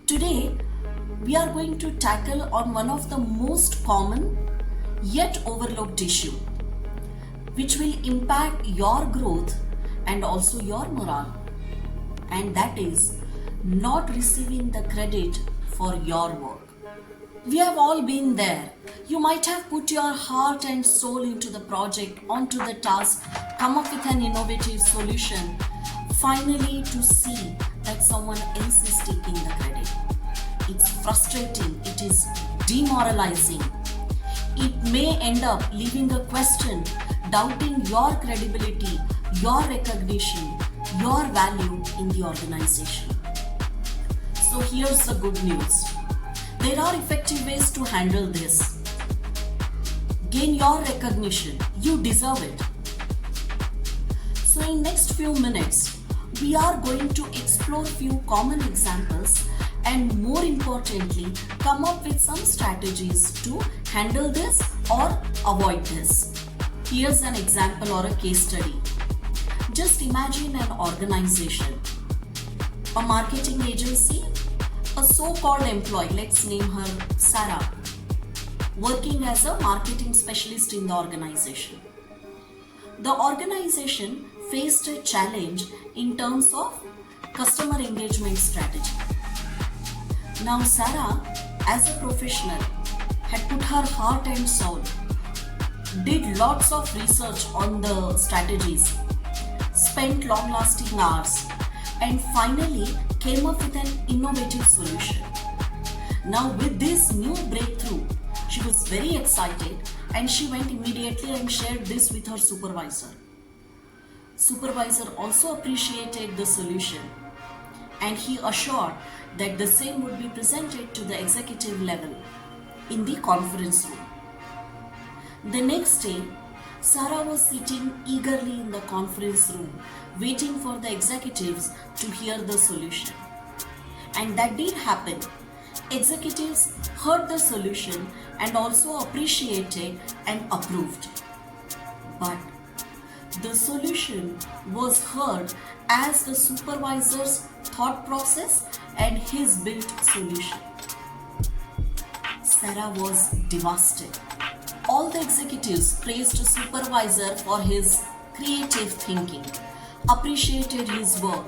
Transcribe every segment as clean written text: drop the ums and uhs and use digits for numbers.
Today, we are going to tackle on one of the most common yet overlooked issue, which will impact your growth and also your morale, and that is not receiving the credit for your work. We have all been there. You might have put your heart and soul into the project, onto the task, come up with an innovative solution, finally to see that someone else is taking the credit. It's frustrating, it is demoralizing. It may end up leaving a question, doubting your credibility, your recognition, your value in the organization. So here's the good news. There are effective ways to handle this. Gain your recognition. You deserve it. So in next few minutes, we are going to explore few common examples and more importantly, come up with some strategies to handle this or avoid this. Here's an example or a case study. Just imagine an organization, a marketing agency, a so-called employee, let's name her Sarah, working as a marketing specialist in the organization. The organization faced a challenge in terms of customer engagement strategy. Now Sarah, as a professional, had put her heart and soul, did lots of research on the strategies, spent long-lasting hours, and finally came up with an innovative solution. Now with this new breakthrough, she was very excited and she went immediately and shared this with her supervisor. Supervisor also appreciated the solution and he assured that the same would be presented to the executive level in the conference room. The next day, Sarah was sitting eagerly in the conference room, waiting for the executives to hear the solution. And that did happen. Executives heard the solution and also appreciated and approved. But the solution was heard as the supervisor's thought process and his built solution. Sarah was devastated. All the executives praised the supervisor for his creative thinking, appreciated his work,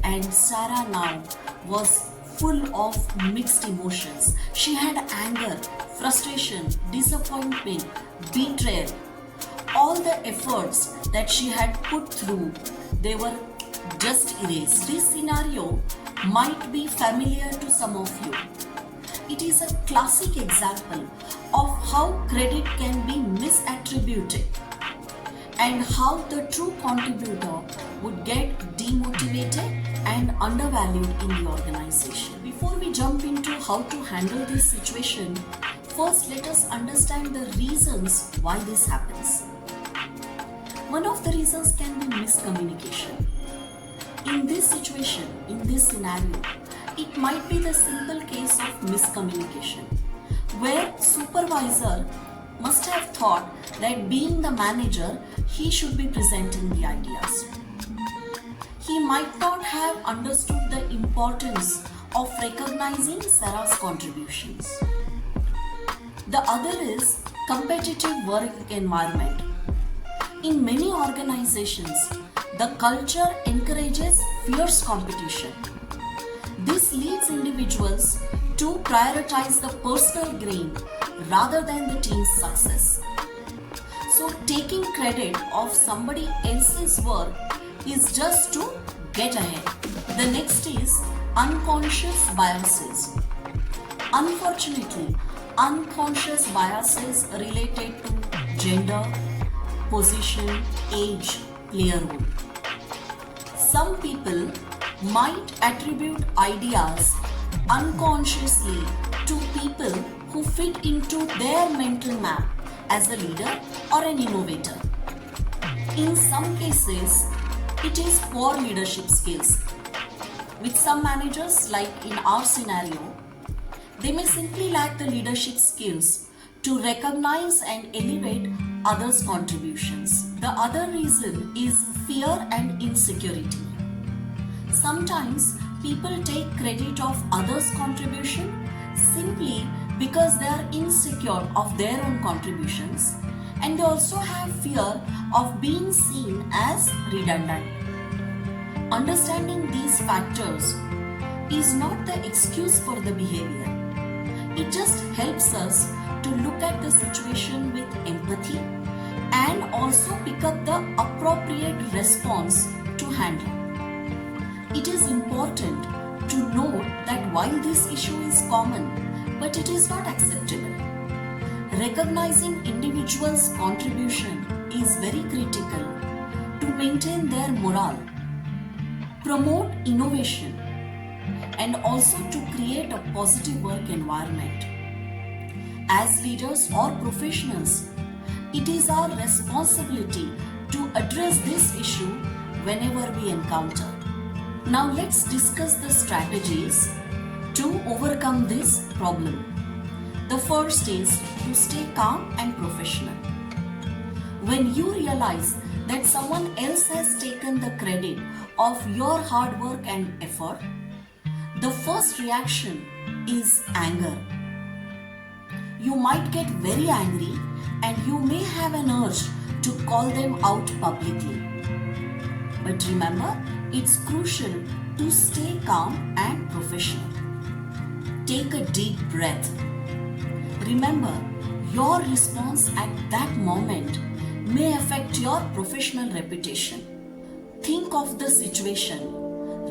and Sarah now was full of mixed emotions. She had anger, frustration, disappointment, betrayal. All the efforts that she had put through, they were just erased. This scenario might be familiar to some of you. It is a classic example of how credit can be misattributed and how the true contributor would get demotivated and undervalued in the organization. Before we jump into how to handle this situation, first let us understand the reasons why this happens. One of the reasons can be miscommunication. In this situation, in this scenario, it might be the simple case of miscommunication, where supervisor must have thought that being the manager, he should be presenting the ideas. He might not have understood the importance of recognizing Sarah's contributions. The other is competitive work environment. In many organizations, the culture encourages fierce competition. This leads individuals to prioritize the personal gain rather than the team's success. So taking credit of somebody else's work is just to get ahead. The next is unconscious biases. Unfortunately, unconscious biases related to gender, position, age play a role. Some people might attribute ideas unconsciously to people who fit into their mental map as a leader or an innovator. In some cases, it is poor leadership skills. With some managers, like in our scenario, they may simply lack the leadership skills to recognize and elevate others' contributions. The other reason is fear and insecurity. Sometimes people take credit of others' contribution simply because they are insecure of their own contributions, and they also have fear of being seen as redundant. Understanding these factors is not the excuse for the behavior. It just helps us to look at the situation with empathy and also pick up the appropriate response to handle. It is important to note that while this issue is common, but it is not acceptable. Recognizing individuals' contribution is very critical to maintain their morale, promote innovation, and also to create a positive work environment. As leaders or professionals, it is our responsibility to address this issue whenever we encounter. Now let's discuss the strategies to overcome this problem. The first is to stay calm and professional. When you realize that someone else has taken the credit of your hard work and effort, the first reaction is anger. You might get very angry and you may have an urge to call them out publicly. But remember, it's crucial to stay calm and professional. Take a deep breath. Remember, your response at that moment may affect your professional reputation. Think of the situation.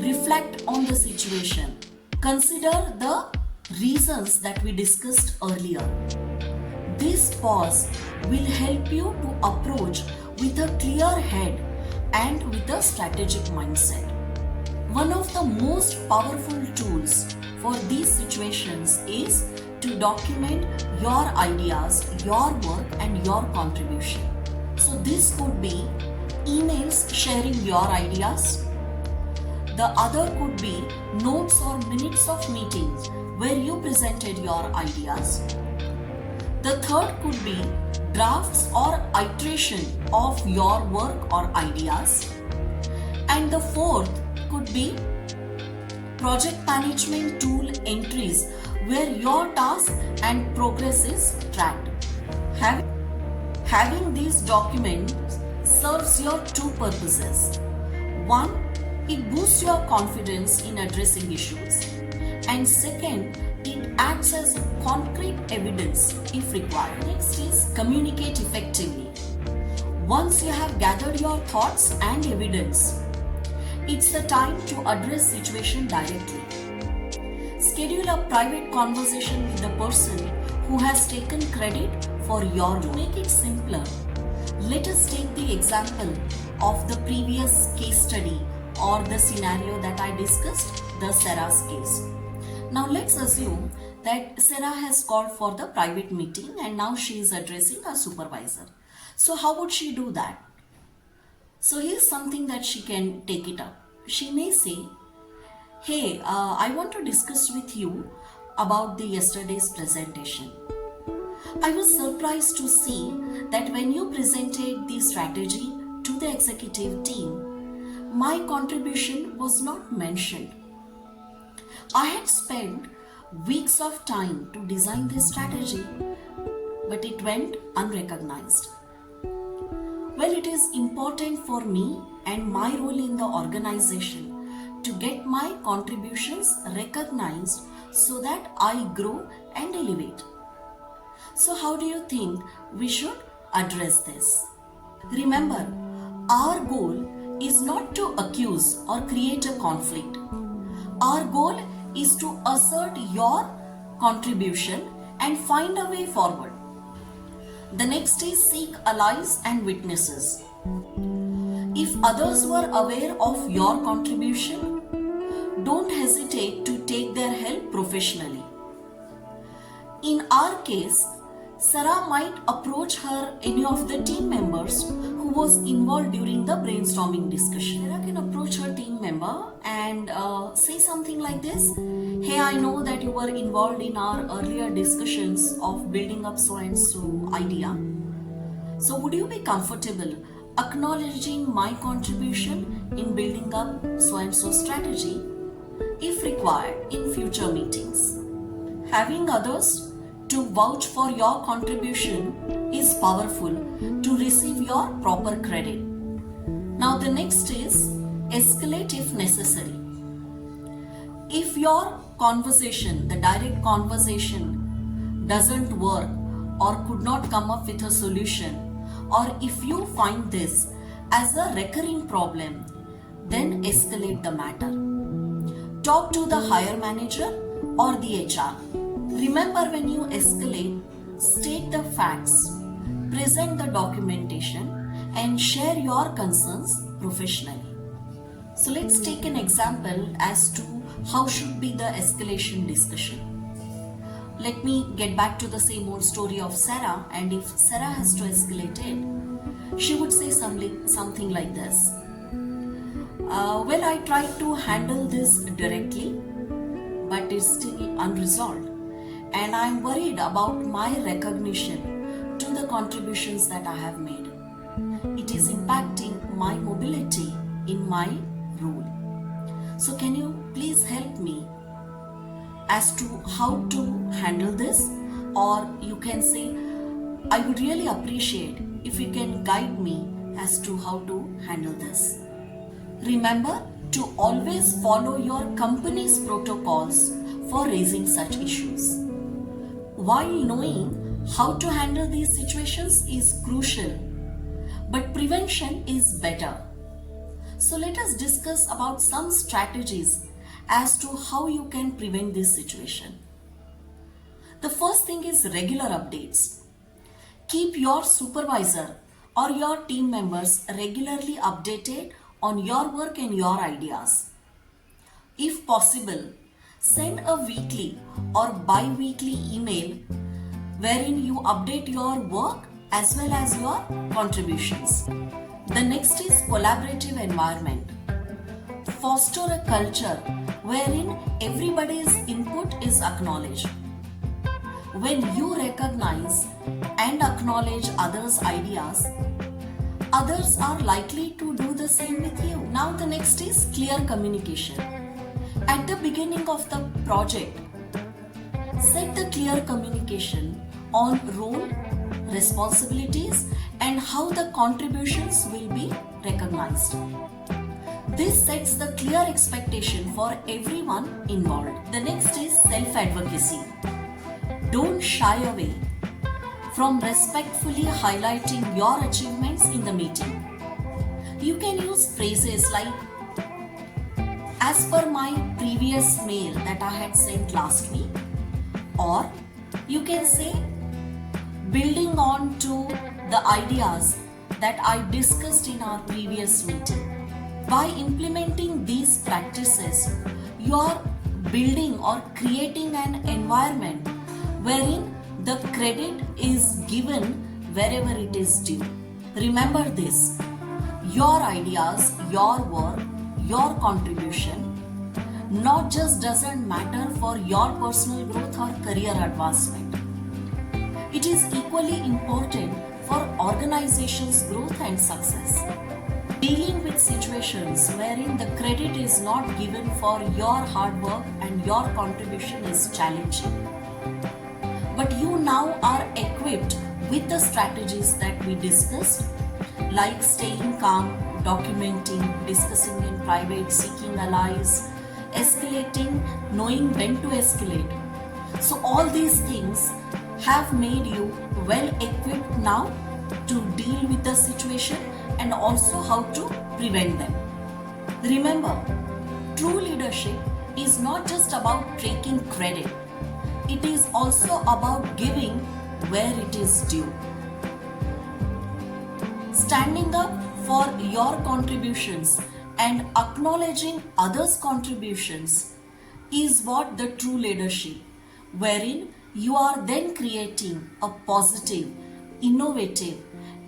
Reflect on the situation. Consider the reasons that we discussed earlier. This pause will help you to approach with a clear head and with a strategic mindset. One of the most powerful tools for these situations is to document your ideas, your work, and your contribution. So this could be emails sharing your ideas. The other could be notes or minutes of meetings where you presented your ideas. The third could be drafts or iteration of your work or ideas. And the fourth could be project management tool entries where your task and progress is tracked. Having these documents serves your two purposes. One, it boosts your confidence in addressing issues. And second, it acts as concrete evidence if required. Next is communicate effectively. Once you have gathered your thoughts and evidence, it's the time to address situation directly. Schedule a private conversation with the person who has taken credit for your work. To make it simpler, let us take the example of the previous case study or the scenario that I discussed, the Sarah's case. Now let's assume that Sarah has called for the private meeting and now she is addressing her supervisor. So how would she do that? So here's something that she can take it up. She may say, hey, I want to discuss with you about the yesterday's presentation. I was surprised to see that when you presented the strategy to the executive team, my contribution was not mentioned. I had spent weeks of time to design this strategy, but it went unrecognized. Well, it is important for me and my role in the organization to get my contributions recognized so that I grow and elevate. So how do you think we should address this? Remember, our goal is not to accuse or create a conflict. Our goal is to assert your contribution and find a way forward. The next is seek allies and witnesses. If others were aware of your contribution, don't hesitate to take their help professionally. In our case, Sarah might approach any of the team members who was involved during the brainstorming discussion. Sarah can approach her team member and say something like this. Hey, I know that you were involved in our earlier discussions of building up so and so idea. So would you be comfortable acknowledging my contribution in building up so and so strategy? if required in future meetings. Having others to vouch for your contribution is powerful to receive your proper credit. Now the next is escalate if necessary. If your conversation, the direct conversation, doesn't work or could not come up with a solution, or if you find this as a recurring problem, then escalate the matter. Talk to the higher manager or the HR. Remember, when you escalate, state the facts, present the documentation, and share your concerns professionally. So let's take an example as to how should be the escalation discussion. Let me get back to the same old story of Sarah, and if Sarah has to escalate it, she would say something like this. Well, I tried to handle this directly, but it's still unresolved, and I'm worried about my recognition to the contributions that I have made. It is impacting my mobility in my role. So can you please help me as to how to handle this? Or you can say, I would really appreciate if you can guide me as to how to handle this. Remember to always follow your company's protocols for raising such issues. While knowing how to handle these situations is crucial, but prevention is better. So let us discuss about some strategies as to how you can prevent this situation. The first thing is regular updates. Keep your supervisor or your team members regularly updated on your work and your ideas. If possible, send a weekly or bi-weekly email wherein you update your work as well as your contributions. The next is collaborative environment. Foster a culture wherein everybody's input is acknowledged. When you recognize and acknowledge others' ideas, others are likely to do the same with you. Now the next is clear communication. At the beginning of the project, set the clear communication on role, responsibilities, and how the contributions will be recognized. This sets the clear expectation for everyone involved. The next is self-advocacy. Don't shy away from respectfully highlighting your achievements in the meeting. You can use phrases like, as per my previous mail that I had sent last week, or you can say, building on to the ideas that I discussed in our previous meeting. By implementing these practices, you are building or creating an environment wherein the credit is given wherever it is due. Remember this, your ideas, your work, your contribution not just doesn't matter for your personal growth or career advancement. It is equally important for organizations' growth and success. Dealing with situations wherein the credit is not given for your hard work and your contribution is challenging. But you now are equipped with the strategies that we discussed, like staying calm, documenting, discussing in private, seeking allies, escalating, knowing when to escalate. So all these things have made you well equipped now to deal with the situation and also how to prevent them. Remember, true leadership is not just about taking credit. It is also about giving where it is due. Standing up for your contributions and acknowledging others' contributions is what the true leadership, wherein you are then creating a positive, innovative,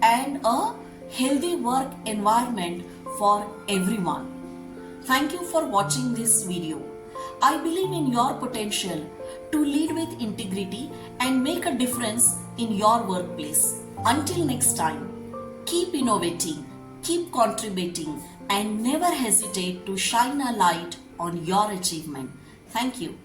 and a healthy work environment for everyone. Thank you for watching this video. I believe in your potential to lead with integrity and make a difference in your workplace. Until next time, keep innovating, keep contributing, and never hesitate to shine a light on your achievement. Thank you.